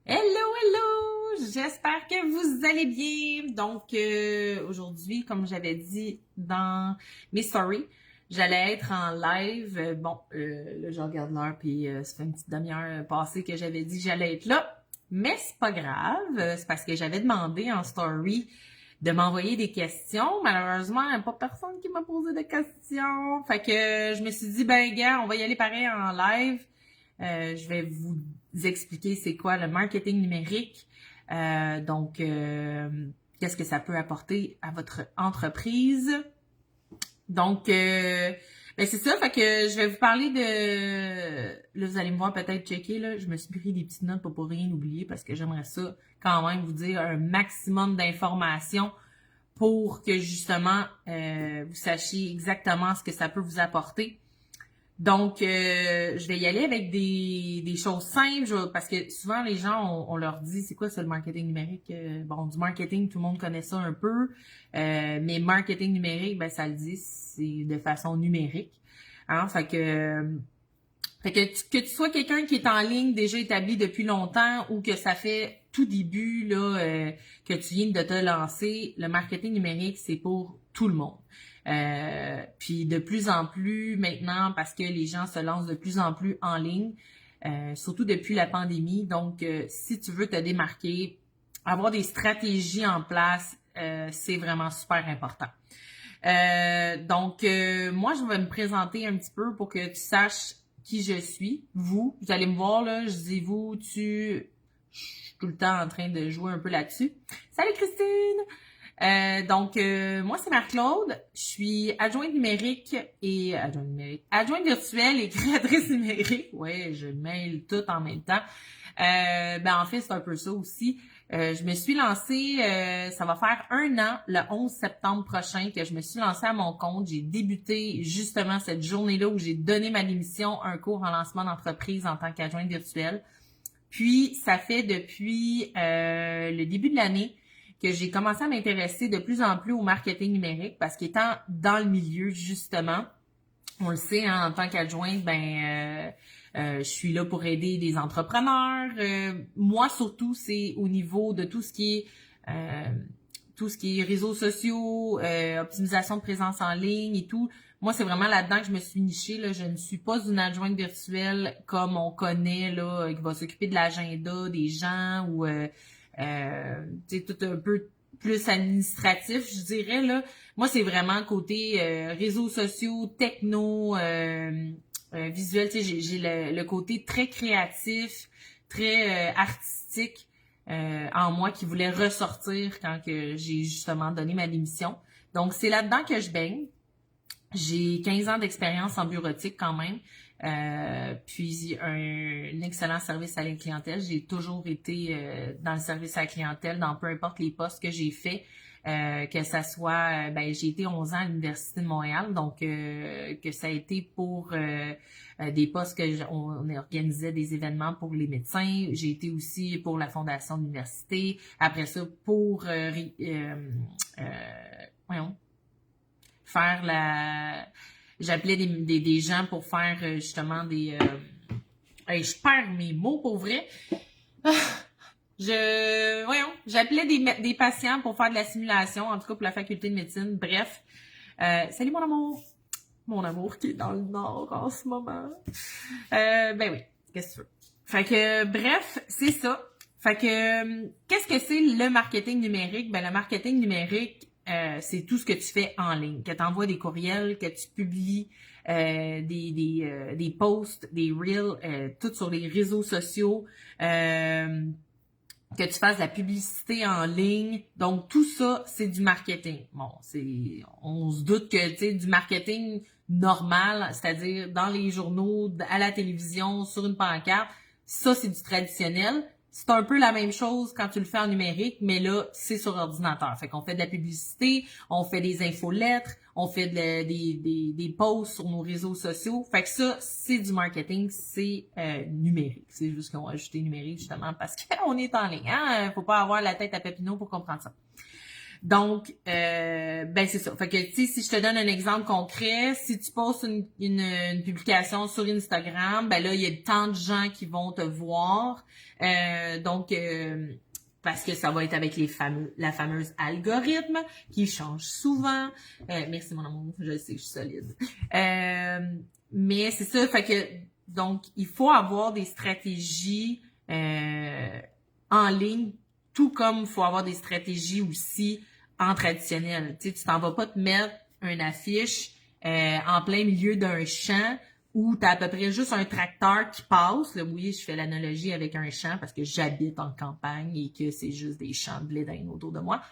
Hello, hello! J'espère que vous allez bien. Donc, aujourd'hui, comme j'avais dit dans mes stories, j'allais être en live. Là, je regarde l'heure, puis ça fait une petite demi-heure passée que j'avais dit que j'allais être là. Mais c'est pas grave, c'est parce que j'avais demandé en story de m'envoyer des questions. Malheureusement, il n'y a pas personne qui m'a posé de questions. Fait que je me suis dit, ben, gars, on va y aller pareil en live. Je vais vous expliquer c'est quoi le marketing numérique. Qu'est-ce que ça peut apporter à votre entreprise. Donc, ben c'est ça, fait que je vais vous parler de... Là, vous allez me voir peut-être checker, là, je me suis pris des petites notes pour pas rien oublier parce que j'aimerais ça quand même vous dire un maximum d'informations pour que justement vous sachiez exactement ce que ça peut vous apporter. Donc, je vais y aller avec des choses simples, parce que souvent les gens, on leur dit, c'est quoi ça le marketing numérique? Bon, du marketing, tout le monde connaît ça un peu, mais marketing numérique, ben ça le dit, c'est de façon numérique. Hein? Que tu sois quelqu'un qui est en ligne déjà établi depuis longtemps ou que ça fait tout début là que tu viens de te lancer, le marketing numérique, c'est pour tout le monde. Puis de plus en plus maintenant, parce que les gens se lancent de plus en plus en ligne, surtout depuis la pandémie. Donc, si tu veux te démarquer, avoir des stratégies en place, c'est vraiment super important. Moi, je vais me présenter un petit peu pour que tu saches qui je suis. Vous allez me voir, là, je dis vous, tu... Je suis tout le temps en train de jouer un peu là-dessus. Salut Christine! Moi, c'est Marc-Claude. Je suis adjointe virtuelle et créatrice numérique. Ouais, je mêle tout en même temps. En fait, c'est un peu ça aussi. Je me suis lancée, ça va faire 1 an, le 11 septembre prochain, que je me suis lancée à mon compte. J'ai débuté justement cette journée-là où j'ai donné ma démission, un cours en lancement d'entreprise en tant qu'adjointe virtuelle. Puis, ça fait depuis le début de l'année que j'ai commencé à m'intéresser de plus en plus au marketing numérique parce qu'étant dans le milieu, justement, on le sait, hein, en tant qu'adjointe, je suis là pour aider des entrepreneurs. Moi, surtout, c'est au niveau de tout ce qui est réseaux sociaux, optimisation de présence en ligne et tout. Moi, c'est vraiment là-dedans que je me suis nichée. Là. Je ne suis pas une adjointe virtuelle comme on connaît, là, qui va s'occuper de l'agenda des gens ou tout un peu plus administratif, je dirais. Là. Moi, c'est vraiment côté réseaux sociaux, techno, visuel. J'ai le côté très créatif, très artistique en moi qui voulait ressortir quand que j'ai justement donné ma démission. Donc, c'est là-dedans que je baigne. J'ai 15 ans d'expérience en bureautique quand même, puis un excellent service à la clientèle. J'ai toujours été dans le service à la clientèle, dans peu importe les postes que j'ai faits, que ça soit, j'ai été 11 ans à l'Université de Montréal, donc que ça a été pour des postes on organisait des événements pour les médecins. J'ai été aussi pour la fondation de l'université. Après ça, pour voyons, faire la... J'appelais des gens pour faire justement des... je perds mes mots pour vrai. J'appelais des patients pour faire de la simulation, en tout cas pour la faculté de médecine. Bref. Salut mon amour! Mon amour qui est dans le nord en ce moment. Oui, qu'est-ce que tu veux? Fait que, bref, c'est ça. Fait que, qu'est-ce que c'est le marketing numérique? Ben, le marketing numérique, c'est tout ce que tu fais en ligne, que tu envoies des courriels, que tu publies des posts, des reels, tout sur les réseaux sociaux, que tu fasses de la publicité en ligne. Donc, tout ça, c'est du marketing. Bon, on se doute que, tu sais, du marketing normal, c'est-à-dire dans les journaux, à la télévision, sur une pancarte, ça, c'est du traditionnel. C'est un peu la même chose quand tu le fais en numérique, mais là, c'est sur ordinateur. Fait qu'on fait de la publicité, on fait des infolettres, on fait des posts sur nos réseaux sociaux. Fait que ça, c'est du marketing, c'est numérique. C'est juste qu'on a ajouté numérique justement parce qu'on est en ligne. Hein? Faut pas avoir la tête à Papineau pour comprendre ça. Donc, ben c'est ça. Fait que, tu sais, si je te donne un exemple concret, si tu postes une publication sur Instagram, ben là, il y a tant de gens qui vont te voir. Donc, parce que ça va être avec la fameuse algorithme qui change souvent. Merci mon amour, je sais, je suis solide. Mais c'est ça, fait que, donc, il faut avoir des stratégies en ligne, tout comme il faut avoir des stratégies aussi en traditionnel. Tu sais, tu t'en vas pas te mettre une affiche en plein milieu d'un champ où tu as à peu près juste un tracteur qui passe. Là, oui, je fais l'analogie avec un champ parce que j'habite en campagne et que c'est juste des champs de blé d'Inde autour de moi.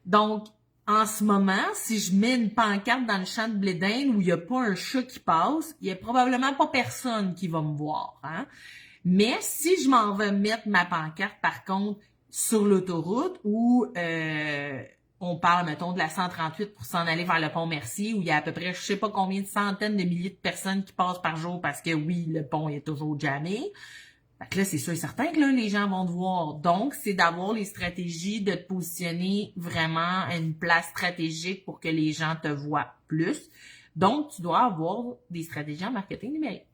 Donc, en ce moment, si je mets une pancarte dans le champ de blé d'Inde où il n'y a pas un chat qui passe, il n'y a probablement pas personne qui va me voir. Hein? Mais si je m'en vais mettre ma pancarte, par contre, sur l'autoroute où on parle, mettons, de la 138 pour s'en aller vers le pont Mercier, où il y a à peu près, je sais pas combien de centaines de milliers de personnes qui passent par jour parce que oui, le pont est toujours jammé. Fait que là, c'est sûr et certain que là, les gens vont te voir. Donc, c'est d'avoir les stratégies de te positionner vraiment à une place stratégique pour que les gens te voient plus. Donc, tu dois avoir des stratégies en marketing numérique.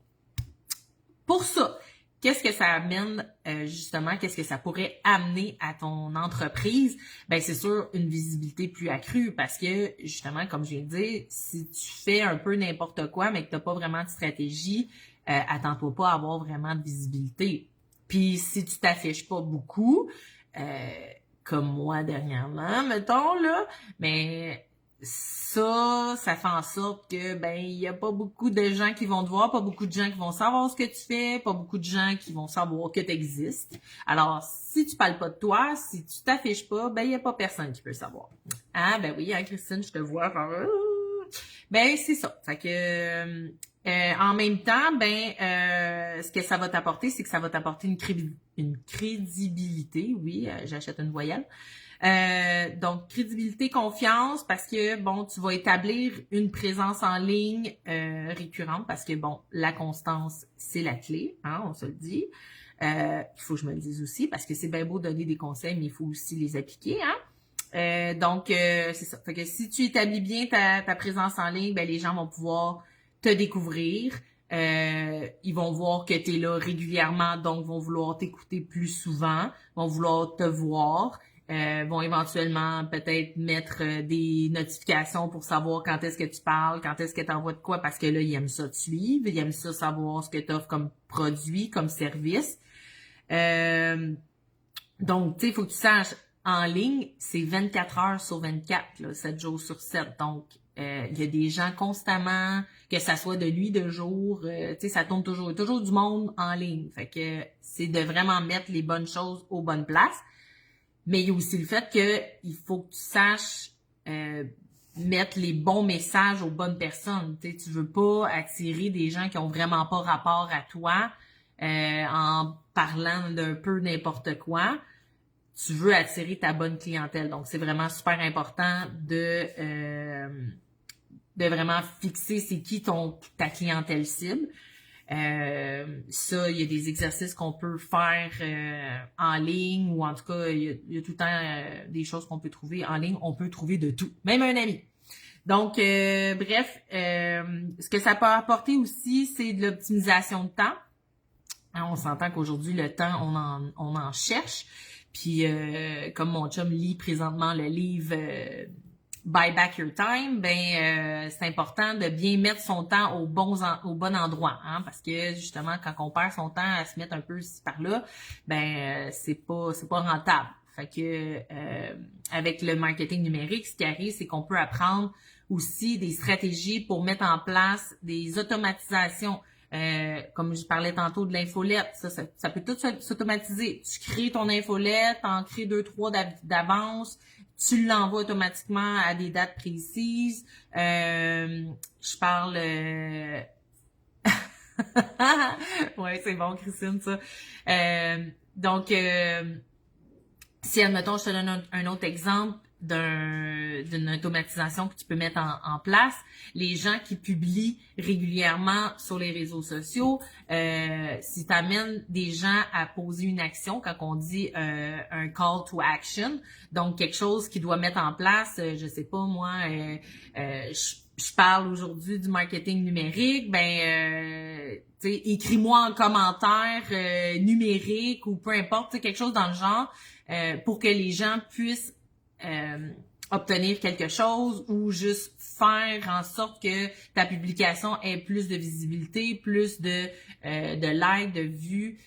Pour ça, qu'est-ce que ça amène justement, qu'est-ce que ça pourrait amener à ton entreprise? Ben c'est sûr une visibilité plus accrue parce que justement, comme je viens de dire, si tu fais un peu n'importe quoi mais que tu n'as pas vraiment de stratégie, attends-toi pas à avoir vraiment de visibilité. Puis si tu t'affiches pas beaucoup, comme moi dernièrement, mettons là, mais ça fait en sorte que ben il y a pas beaucoup de gens qui vont te voir, pas beaucoup de gens qui vont savoir ce que tu fais, pas beaucoup de gens qui vont savoir que tu existes. Alors, si tu parles pas de toi, si tu t'affiches pas, ben il y a pas personne qui peut savoir. Ah ben oui, hein, Christine, je te vois faire ben c'est ça. Fait que en même temps, ben ce que ça va t'apporter, c'est que ça va t'apporter une crédibilité, oui, j'achète une voyelle. Donc, crédibilité, confiance, parce que, bon, tu vas établir une présence en ligne récurrente, parce que, bon, la constance, c'est la clé, hein, on se le dit. Il faut que je me le dise aussi, parce que c'est bien beau donner des conseils, mais il faut aussi les appliquer, hein. Donc, c'est ça. Fait que si tu établis bien ta présence en ligne, ben les gens vont pouvoir te découvrir. Ils vont voir que tu es là régulièrement, donc vont vouloir t'écouter plus souvent, vont vouloir te voir. Vont éventuellement peut-être mettre des notifications pour savoir quand est-ce que tu parles, quand est-ce que tu envoies de quoi, parce que là, ils aiment ça te suivre, ils aiment ça savoir ce que tu offres comme produit, comme service. Donc, tu sais, il faut que tu saches, en ligne, c'est 24 heures sur 24, là, 7 jours sur 7. Donc, il y a des gens constamment, que ça soit de nuit, de jour, tu sais, ça tourne toujours. Il y a toujours du monde en ligne. Fait que c'est de vraiment mettre les bonnes choses aux bonnes places. Mais il y a aussi le fait que il faut que tu saches mettre les bons messages aux bonnes personnes. Tu sais, tu veux pas attirer des gens qui ont vraiment pas rapport à toi en parlant d'un peu n'importe quoi. Tu veux attirer ta bonne clientèle. Donc, c'est vraiment super important de vraiment fixer c'est qui ta clientèle cible. Ça, il y a des exercices qu'on peut faire en ligne ou en tout cas, il y a tout le temps des choses qu'on peut trouver en ligne. On peut trouver de tout, même un ami. Donc, bref, ce que ça peut apporter aussi, c'est de l'optimisation de temps. Hein, on s'entend qu'aujourd'hui, le temps, on en cherche. Puis, comme mon chum lit présentement le livre Buy Back Your Time, ben c'est important de bien mettre son temps au bon endroit, hein, parce que justement quand on perd son temps à se mettre un peu ici par là, ben c'est pas rentable. Fait que avec le marketing numérique, ce qui arrive, c'est qu'on peut apprendre aussi des stratégies pour mettre en place des automatisations. Comme je parlais tantôt de l'infolette, ça peut tout s'automatiser. Tu crées ton infolette, t'en crées 2-3 d'avance, tu l'envoies automatiquement à des dates précises. Je parle... ouais, c'est bon, Christine, ça. Donc, si, admettons, je te donne un autre exemple d'une automatisation que tu peux mettre en place. Les gens qui publient régulièrement sur les réseaux sociaux, si tu amènes des gens à poser une action, quand on dit un call to action, donc quelque chose qui doit mettre en place, je sais pas moi, je parle aujourd'hui du marketing numérique, écris-moi en commentaire numérique ou peu importe, quelque chose dans le genre, pour que les gens puissent obtenir quelque chose ou juste faire en sorte que ta publication ait plus de visibilité, plus de likes, de vues.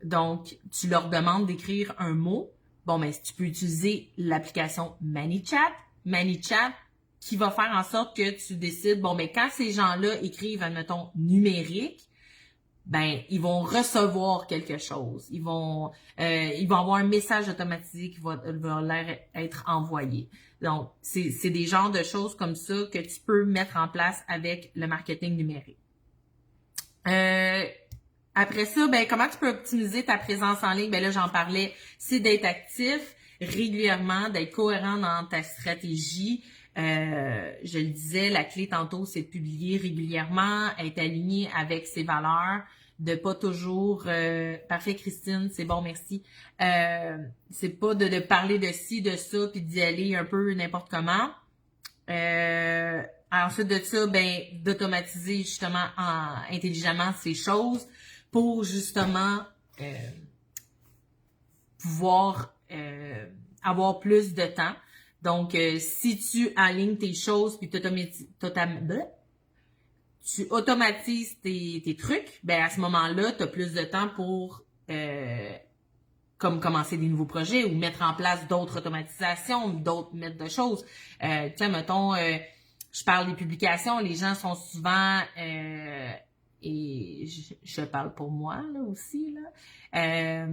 Donc, tu leur demandes d'écrire un mot. Bon, mais tu peux utiliser l'application ManyChat. ManyChat qui va faire en sorte que tu décides, bon, mais quand ces gens-là écrivent, admettons, numérique, ben, ils vont recevoir quelque chose. Ils vont avoir un message automatisé qui va leur être envoyé. Donc, c'est des genres de choses comme ça que tu peux mettre en place avec le marketing numérique. Après ça, ben, comment tu peux optimiser ta présence en ligne? Ben là, j'en parlais, c'est d'être actif régulièrement, d'être cohérent dans ta stratégie. Je le disais, la clé tantôt, c'est de publier régulièrement, être aligné avec ses valeurs, de pas toujours parfait Christine, c'est bon, merci. C'est pas de parler de ci, de ça, puis d'y aller un peu n'importe comment. Ensuite de ça, ben, d'automatiser justement intelligemment ces choses pour justement pouvoir avoir plus de temps. Donc, si tu alignes tes choses puis tu automatises tes trucs, ben à ce moment-là, tu as plus de temps pour comme commencer des nouveaux projets ou mettre en place d'autres automatisations, d'autres méthodes de choses. Tiens, mettons, je parle des publications, les gens sont souvent et je parle pour moi là aussi là.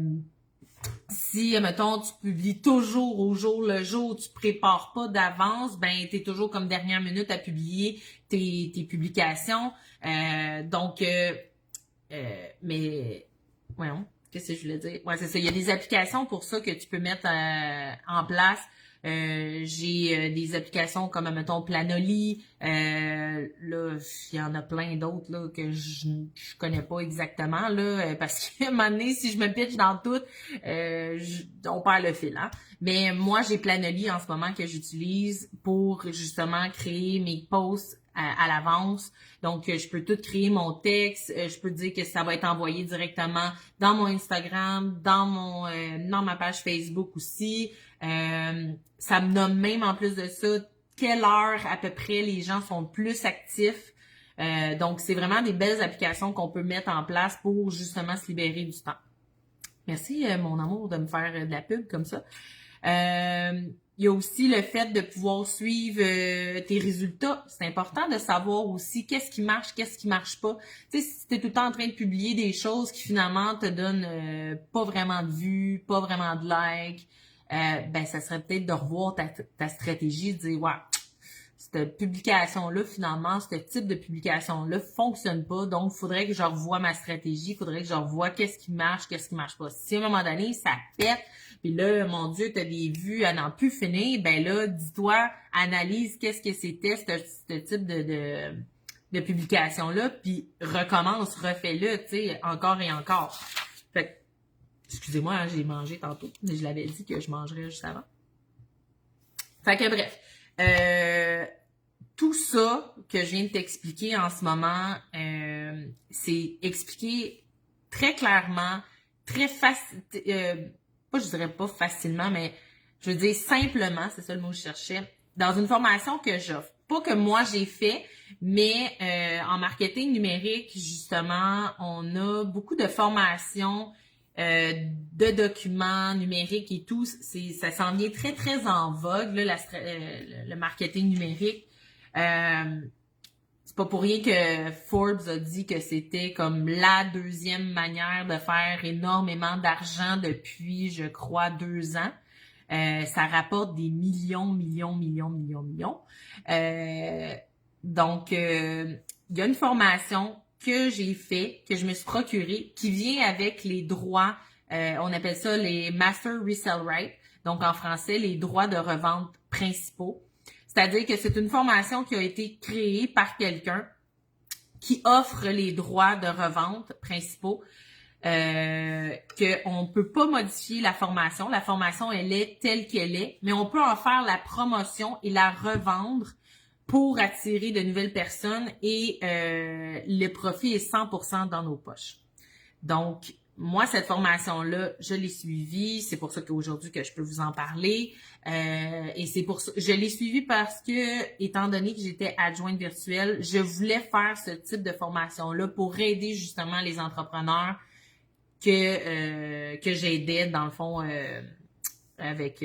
Si, mettons, tu publies toujours au jour le jour, tu prépares pas d'avance, ben t'es toujours comme dernière minute à publier tes publications. Mais voyons, qu'est-ce que je voulais dire? Ouais, c'est ça. Il y a des applications pour ça que tu peux mettre en place. J'ai des applications comme, mettons, Planoly. Là, il y en a plein d'autres là que je connais pas exactement là, parce qu'à un moment donné, si je me pitche dans tout, on perd le fil. Hein? Mais moi, j'ai Planoly en ce moment que j'utilise pour justement créer mes posts à l'avance. Donc, je peux tout créer mon texte. Je peux dire que ça va être envoyé directement dans mon Instagram, dans ma page Facebook aussi. Ça me nomme même en plus de ça quelle heure à peu près les gens sont plus actifs. Donc, c'est vraiment des belles applications qu'on peut mettre en place pour justement se libérer du temps. Merci, mon amour, de me faire de la pub comme ça. Il y a aussi le fait de pouvoir suivre tes résultats. C'est important de savoir aussi qu'est-ce qui marche pas. Tu sais, si tu es tout le temps en train de publier des choses qui finalement te donnent pas vraiment de vues, pas vraiment de likes, ben ça serait peut-être de revoir ta stratégie, de dire ouais, cette publication-là, finalement, ce type de publication-là fonctionne pas, donc il faudrait que je revoie ma stratégie, il faudrait que je revoie qu'est-ce qui marche pas. Si à un moment donné, ça pète, puis là, mon Dieu, t'as des vues à n'en plus finir, ben là, dis-toi, analyse qu'est-ce que c'était ce type de publication-là, puis recommence, refais-le, tu sais, encore et encore. Fait que, excusez-moi, hein, j'ai mangé tantôt, mais je l'avais dit que je mangerais juste avant. Fait que bref, tout ça que je viens de t'expliquer en ce moment, c'est expliqué très clairement, très facile, pas je dirais pas facilement, mais je veux dire simplement, c'est ça le mot que je cherchais, dans une formation que j'offre. Pas que moi j'ai fait, mais en marketing numérique, justement, on a beaucoup de formations de documents numériques et tout. Ça s'en vient très, très en vogue, là, le marketing numérique. C'est pas pour rien que Forbes a dit que c'était comme la deuxième manière de faire énormément d'argent depuis, je crois, 2 ans. Ça rapporte des millions. Donc, il y a une formation que j'ai fait, que je me suis procurée, qui vient avec les droits, on appelle ça les Master Resell Rights. Donc, en français, les droits de revente principaux. C'est-à-dire que c'est une formation qui a été créée par quelqu'un qui offre les droits de revente principaux, qu'on ne peut pas modifier la formation. La formation, elle est telle qu'elle est, mais on peut en faire la promotion et la revendre pour attirer de nouvelles personnes et le profit est 100% dans nos poches. Donc, moi, cette formation-là, je l'ai suivie. C'est pour ça qu'aujourd'hui que je peux vous en parler. Et c'est pour ça, je l'ai suivie parce que, étant donné que j'étais adjointe virtuelle, je voulais faire ce type de formation-là pour aider justement les entrepreneurs que j'aidais, dans le fond, avec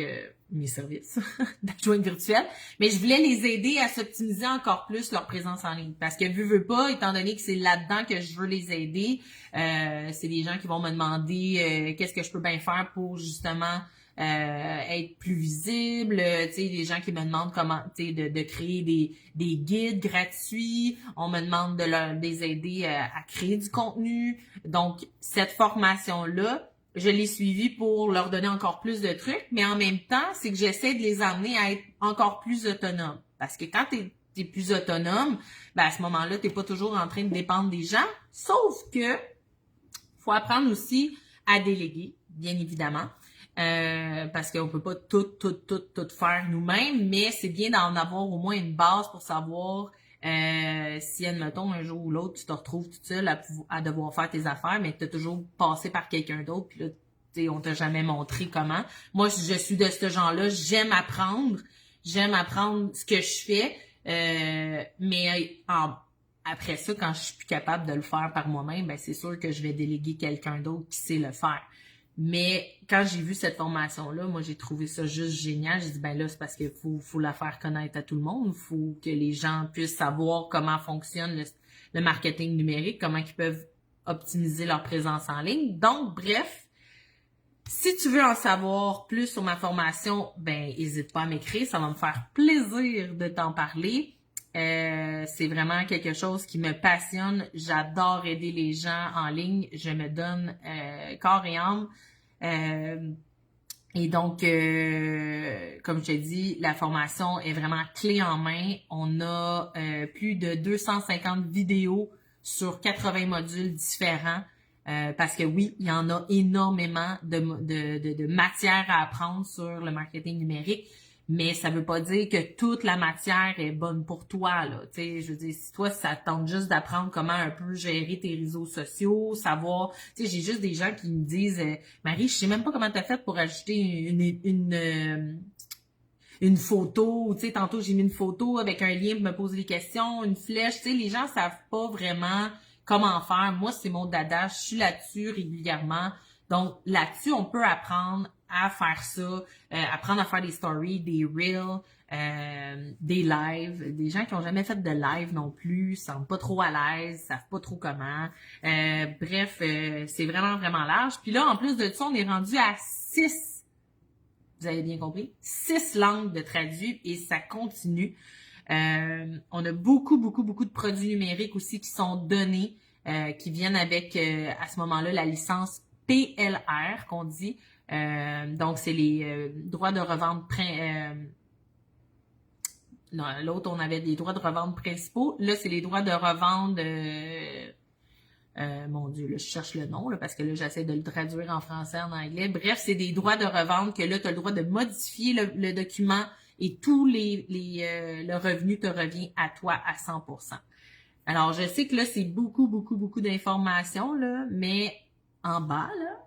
mes services d'adjointe virtuelle. Mais je voulais les aider à s'optimiser encore plus leur présence en ligne. Parce que veux pas, étant donné que c'est là-dedans que je veux les aider, c'est des gens qui vont me demander qu'est-ce que je peux bien faire pour justement être plus visible, tu sais, des gens qui me demandent comment, tu sais, de créer des guides gratuits, on me demande de les aider à créer du contenu. Donc, cette formation-là, je l'ai suivie pour leur donner encore plus de trucs, mais en même temps, c'est que j'essaie de les amener à être encore plus autonomes. Parce que quand t'es plus autonome, ben à ce moment-là, t'es pas toujours en train de dépendre des gens, sauf que faut apprendre aussi à déléguer, bien évidemment. Parce qu'on peut pas tout faire nous-mêmes, mais c'est bien d'en avoir au moins une base pour savoir si, admettons, un jour ou l'autre, tu te retrouves toute seule à devoir faire tes affaires, mais tu as toujours passé par quelqu'un d'autre, puis là, tu sais, on t'a jamais montré comment. Moi, je suis de ce genre-là, j'aime apprendre ce que je fais, mais après ça, quand je suis plus capable de le faire par moi-même, ben c'est sûr que je vais déléguer quelqu'un d'autre qui sait le faire. Mais quand j'ai vu cette formation-là, moi, j'ai trouvé ça juste génial. J'ai dit, ben là, c'est parce qu'il faut la faire connaître à tout le monde. Il faut que les gens puissent savoir comment fonctionne le marketing numérique, comment ils peuvent optimiser leur présence en ligne. Donc, bref, si tu veux en savoir plus sur ma formation, ben n'hésite pas à m'écrire. Ça va me faire plaisir de t'en parler. C'est vraiment quelque chose qui me passionne. J'adore aider les gens en ligne. Je me donne corps et âme. Et donc, comme je te dis, la formation est vraiment clé en main. On a plus de 250 vidéos sur 80 modules différents. Parce que oui, il y en a énormément de matière à apprendre sur le marketing numérique. Mais ça veut pas dire que toute la matière est bonne pour toi, là. Tu sais, je veux dire, si toi, ça te tente juste d'apprendre comment un peu gérer tes réseaux sociaux, savoir, tu sais, j'ai juste des gens qui me disent, Marie, je sais même pas comment t'as fait pour ajouter une photo, tu sais, tantôt j'ai mis une photo avec un lien pour me poser des questions, une flèche, tu sais, les gens savent pas vraiment comment faire. Moi, c'est mon dada, je suis là-dessus régulièrement. Donc, là-dessus, on peut apprendre à faire ça, apprendre à faire des stories, des reels, des lives, des gens qui ont jamais fait de live non plus, sont pas trop à l'aise, savent pas trop comment. Bref, c'est vraiment, vraiment large. Puis là, en plus de ça, on est rendu à 6, vous avez bien compris, 6 langues de traduits et ça continue. On a beaucoup de produits numériques aussi qui sont donnés, qui viennent avec, à ce moment-là, la licence PLR qu'on dit. Donc, c'est les droits de revente. L'autre, on avait des droits de revente principaux. Là, c'est les droits de revente. Mon Dieu, là, je cherche le nom là, parce que là, j'essaie de le traduire en français, en anglais. Bref, c'est des droits de revente que là, tu as le droit de modifier le document et tout le revenu te revient à toi à 100%. Alors, je sais que là, c'est beaucoup d'informations, là, mais en bas, là,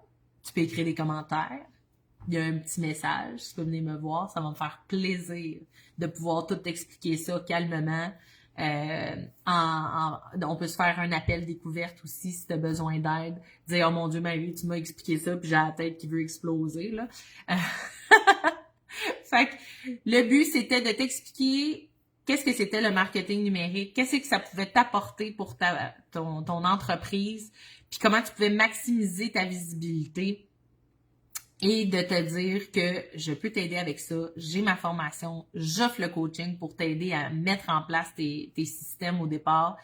tu peux écrire des commentaires. Il y a un petit message. Tu peux venir me voir. Ça va me faire plaisir de pouvoir tout expliquer ça calmement. On peut se faire un appel découverte aussi si tu as besoin d'aide. Dire, oh mon Dieu, Marie, tu m'as expliqué ça, puis j'ai la tête qui veut exploser, là. Fait que le but, c'était de t'expliquer qu'est-ce que c'était le marketing numérique, qu'est-ce que ça pouvait t'apporter pour ton entreprise, puis comment tu pouvais maximiser ta visibilité et de te dire que je peux t'aider avec ça, j'ai ma formation, j'offre le coaching pour t'aider à mettre en place tes systèmes au départ.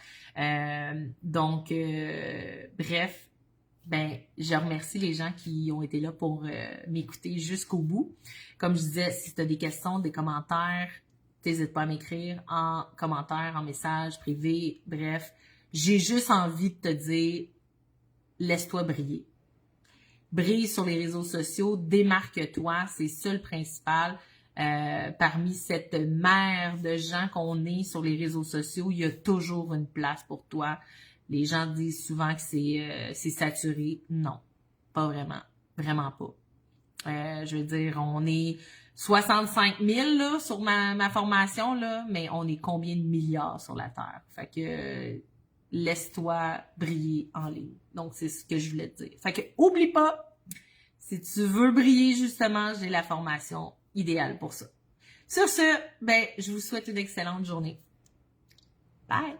Bref, Ben, je remercie les gens qui ont été là pour m'écouter jusqu'au bout. Comme je disais, si tu as des questions, des commentaires, n'hésite pas à m'écrire en commentaire, en message privé, bref. J'ai juste envie de te dire, laisse-toi briller. Brille sur les réseaux sociaux, démarque-toi, c'est ça le principal. Parmi cette mer de gens qu'on est sur les réseaux sociaux, il y a toujours une place pour toi. Les gens disent souvent que c'est saturé. Non, pas vraiment. Vraiment pas. Je veux dire, on est 65 000 là, sur ma formation, là, mais on est combien de milliards sur la Terre? Fait que laisse-toi briller en ligne. Donc, c'est ce que je voulais te dire. Fait que oublie pas, si tu veux briller, justement, j'ai la formation idéale pour ça. Sur ce, ben, je vous souhaite une excellente journée. Bye!